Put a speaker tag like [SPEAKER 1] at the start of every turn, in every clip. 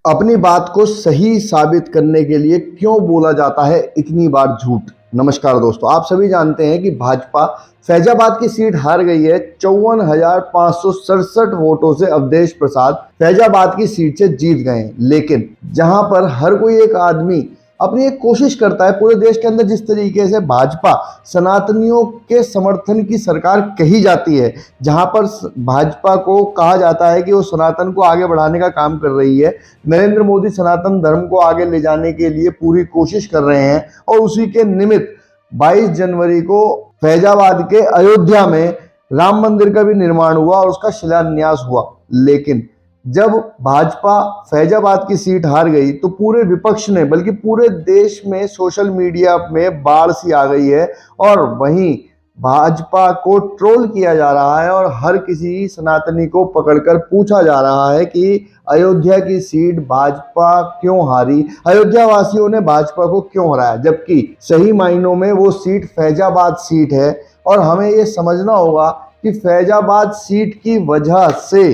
[SPEAKER 1] अपनी बात को सही साबित करने के लिए क्यों बोला जाता है इतनी बार झूठ। नमस्कार दोस्तों, आप सभी जानते हैं कि भाजपा फैजाबाद की सीट हार गई है 54,567 वोटों से। अवधेश प्रसाद फैजाबाद की सीट से जीत गए हैं, लेकिन जहां पर हर कोई एक आदमी अपनी एक कोशिश करता है पूरे देश के अंदर, जिस तरीके से भाजपा सनातनियों के समर्थन की सरकार कही जाती है, जहां पर भाजपा को कहा जाता है कि वो सनातन को आगे बढ़ाने का काम कर रही है, नरेंद्र मोदी सनातन धर्म को आगे ले जाने के लिए पूरी कोशिश कर रहे हैं और उसी के निमित्त 22 जनवरी को फैजाबाद के अयोध्या में राम मंदिर का भी निर्माण हुआ और उसका शिलान्यास हुआ। लेकिन जब भाजपा फैजाबाद की सीट हार गई तो पूरे विपक्ष ने, बल्कि पूरे देश में सोशल मीडिया में बाढ़ सी आ गई है और वहीं भाजपा को ट्रोल किया जा रहा है और हर किसी सनातनी को पकड़कर पूछा जा रहा है कि अयोध्या की सीट भाजपा क्यों हारी, अयोध्या वासियों ने भाजपा को क्यों हराया, जबकि सही मायनों में वो सीट फैजाबाद सीट है। और हमें ये समझना होगा कि फैजाबाद सीट की वजह से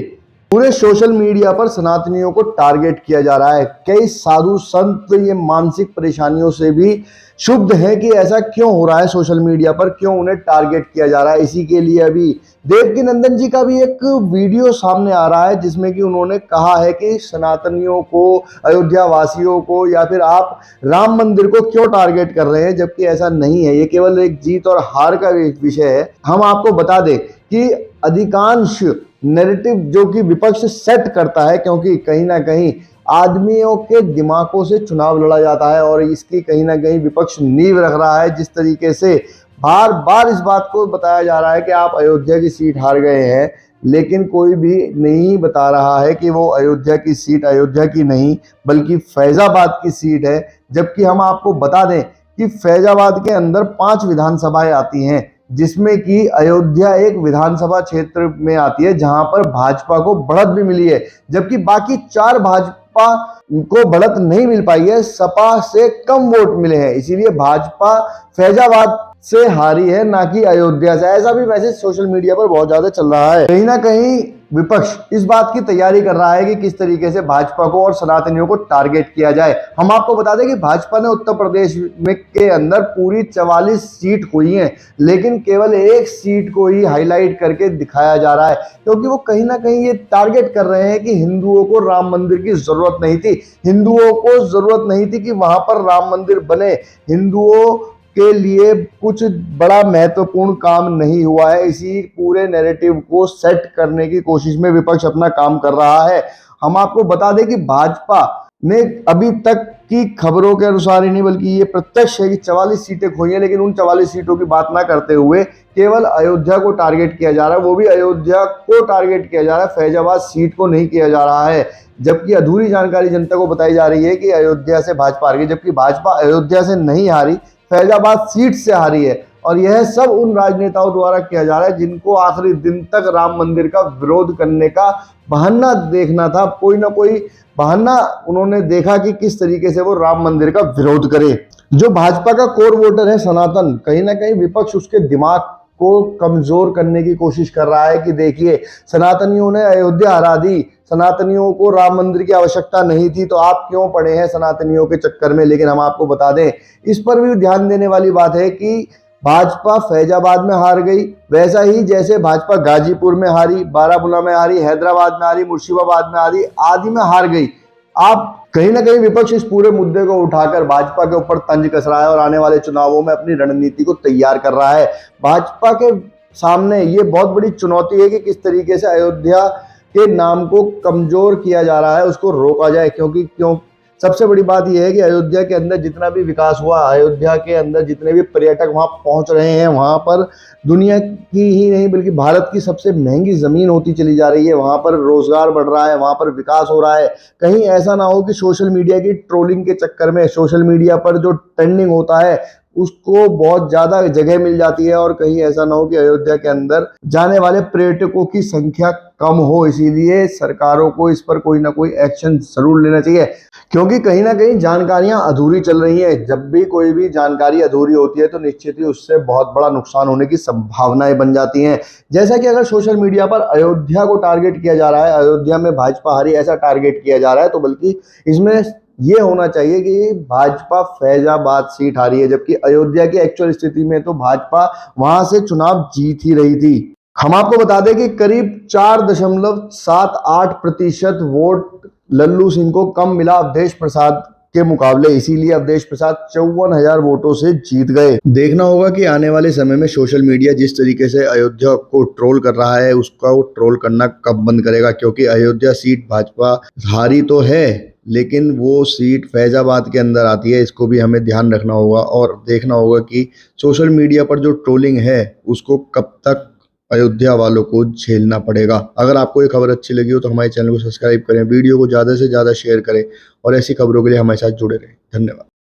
[SPEAKER 1] पूरे सोशल मीडिया पर सनातनियों को टारगेट किया जा रहा है। कई साधु संत ये मानसिक परेशानियों से भी क्षुब्ध है कि ऐसा क्यों हो रहा है, सोशल मीडिया पर क्यों उन्हें टारगेट किया जा रहा है। इसी के लिए अभी देवकीनंदन जी का भी एक वीडियो सामने आ रहा है जिसमें कि उन्होंने कहा है कि सनातनियों को, अयोध्या वासियों को, या फिर आप राम मंदिर को क्यों टारगेट कर रहे हैं, जबकि ऐसा नहीं है। ये केवल एक जीत और हार का विषय है। हम आपको बता दें कि अधिकांश नैरेटिव जो कि विपक्ष सेट करता है, क्योंकि कहीं ना कहीं आदमियों के दिमागों से चुनाव लड़ा जाता है और इसकी कहीं ना कहीं विपक्ष नींव रख रहा है। जिस तरीके से बार बार इस बात को बताया जा रहा है कि आप अयोध्या की सीट हार गए हैं, लेकिन कोई भी नहीं बता रहा है कि वो अयोध्या की सीट अयोध्या की नहीं बल्कि फैजाबाद की सीट है। जबकि हम आपको बता दें कि फैजाबाद के अंदर 5 विधानसभाएं आती हैं, जिसमें कि अयोध्या एक विधानसभा क्षेत्र में आती है जहां पर भाजपा को बढ़त भी मिली है, जबकि बाकी 4 भाजपा को बढ़त नहीं मिल पाई है, सपा से कम वोट मिले हैं। इसीलिए भाजपा फैजाबाद से हारी है, ना कि अयोध्या से। ऐसा भी मैसेज सोशल मीडिया पर बहुत ज्यादा चल रहा है। कहीं ना कहीं विपक्ष इस बात की तैयारी कर रहा है कि किस तरीके से भाजपा को और सनातनियों को टारगेट किया जाए। हम आपको बता दें कि भाजपा ने उत्तर प्रदेश में के अंदर पूरी 44 सीट हुई हैं, लेकिन केवल एक सीट को ही हाईलाइट करके दिखाया जा रहा है, क्योंकि वो कहीं ना कहीं ये टारगेट कर रहे हैं कि हिंदुओं को राम मंदिर की जरूरत नहीं थी, हिंदुओं को जरूरत नहीं थी कि वहां पर राम मंदिर बने, हिंदुओं के लिए कुछ बड़ा महत्वपूर्ण काम नहीं हुआ है। इसी पूरे नैरेटिव को सेट करने की कोशिश में विपक्ष अपना काम कर रहा है। हम आपको बता दें कि भाजपा ने अभी तक की खबरों के अनुसार ही नहीं बल्कि ये प्रत्यक्ष है कि 44 सीटें खोई हैं, लेकिन उन 44 सीटों की बात ना करते हुए केवल अयोध्या को टारगेट किया जा रहा है। वो भी अयोध्या को टारगेट किया जा रहा है, फैजाबाद सीट को नहीं किया जा रहा है। जबकि अधूरी जानकारी जनता को बताई जा रही है कि अयोध्या से भाजपा हार गई, जबकि भाजपा अयोध्या से नहीं हारी, फैजाबाद सीट से हारी है। और यह सब उन राजनेताओं द्वारा किया जा रहा है जिनको आखिरी दिन तक राम मंदिर का विरोध करने का बहाना देखना था। कोई ना कोई बहाना उन्होंने देखा कि किस तरीके से वो राम मंदिर का विरोध करे। जो भाजपा का कोर वोटर है सनातन, कहीं ना कहीं विपक्ष उसके दिमाग को कमजोर करने की कोशिश कर रहा है कि देखिए, सनातनियों ने अयोध्या हरा दी, सनातनियों को राम मंदिर की आवश्यकता नहीं थी, तो आप क्यों पड़े हैं सनातनियों के चक्कर में। लेकिन हम आपको बता दें, इस पर भी ध्यान देने वाली बात है कि भाजपा फैजाबाद में हार गई, वैसा ही जैसे भाजपा गाजीपुर में हारी, बारामूला में हारी, हैदराबाद में हारी, मुर्शिदाबाद में हारी, आदि में हार गई। आप कहीं ना कहीं विपक्ष इस पूरे मुद्दे को उठाकर भाजपा के ऊपर तंज कस रहा है और आने वाले चुनावों में अपनी रणनीति को तैयार कर रहा है। भाजपा के सामने ये बहुत बड़ी चुनौती है कि किस तरीके से अयोध्या के नाम को कमजोर किया जा रहा है, उसको रोका जाए। क्यों सबसे बड़ी बात यह है कि अयोध्या के अंदर जितना भी विकास हुआ, अयोध्या के अंदर जितने भी पर्यटक वहां पहुंच रहे हैं, वहां पर दुनिया की ही नहीं बल्कि भारत की सबसे महंगी जमीन होती चली जा रही है, वहां पर रोजगार बढ़ रहा है, वहां पर विकास हो रहा है। कहीं ऐसा ना हो कि सोशल मीडिया की ट्रोलिंग के चक्कर में सोशल मीडिया पर जो ट्रेंडिंग होता है उसको बहुत ज्यादा जगह मिल जाती है, और कहीं ऐसा ना हो कि अयोध्या के अंदर जाने वाले पर्यटकों की संख्या कम हो। इसीलिए सरकारों को इस पर कोई ना कोई एक्शन जरूर लेना चाहिए। क्योंकि कहीं ना कहीं जानकारियां अधूरी चल रही हैं। जब भी कोई भी जानकारी अधूरी होती है तो निश्चित ही उससे बहुत बड़ा नुकसान होने की संभावनाएं बन जाती हैं। जैसा कि अगर सोशल मीडिया पर अयोध्या को टारगेट किया जा रहा है, अयोध्या में भाजपा हारी ऐसा टारगेट किया जा रहा है, तो बल्कि इसमें ये होना चाहिए कि भाजपा फैजाबाद सीट हारी है, जबकि अयोध्या की एक्चुअल स्थिति में तो भाजपा वहां से चुनाव जीत ही रही थी। हम आपको बता दें कि करीब 4.78% वोट लल्लू सिंह को कम मिला अवधेश प्रसाद के मुकाबले, इसीलिए अवधेश प्रसाद 54,000 वोटों से जीत गए। देखना होगा कि आने वाले समय में सोशल मीडिया जिस तरीके से अयोध्या को ट्रोल कर रहा है उसका वो ट्रोल करना कब बंद करेगा, क्योंकि अयोध्या सीट भाजपा हारी तो है लेकिन वो सीट फैजाबाद के अंदर आती है। इसको भी हमें ध्यान रखना होगा और देखना होगा कि सोशल मीडिया पर जो ट्रोलिंग है उसको कब तक अयोध्या वालों को झेलना पड़ेगा। अगर आपको ये खबर अच्छी लगी हो तो हमारे चैनल को सब्सक्राइब करें, वीडियो को ज़्यादा से ज़्यादा शेयर करें और ऐसी खबरों के लिए हमारे साथ जुड़े रहें। धन्यवाद।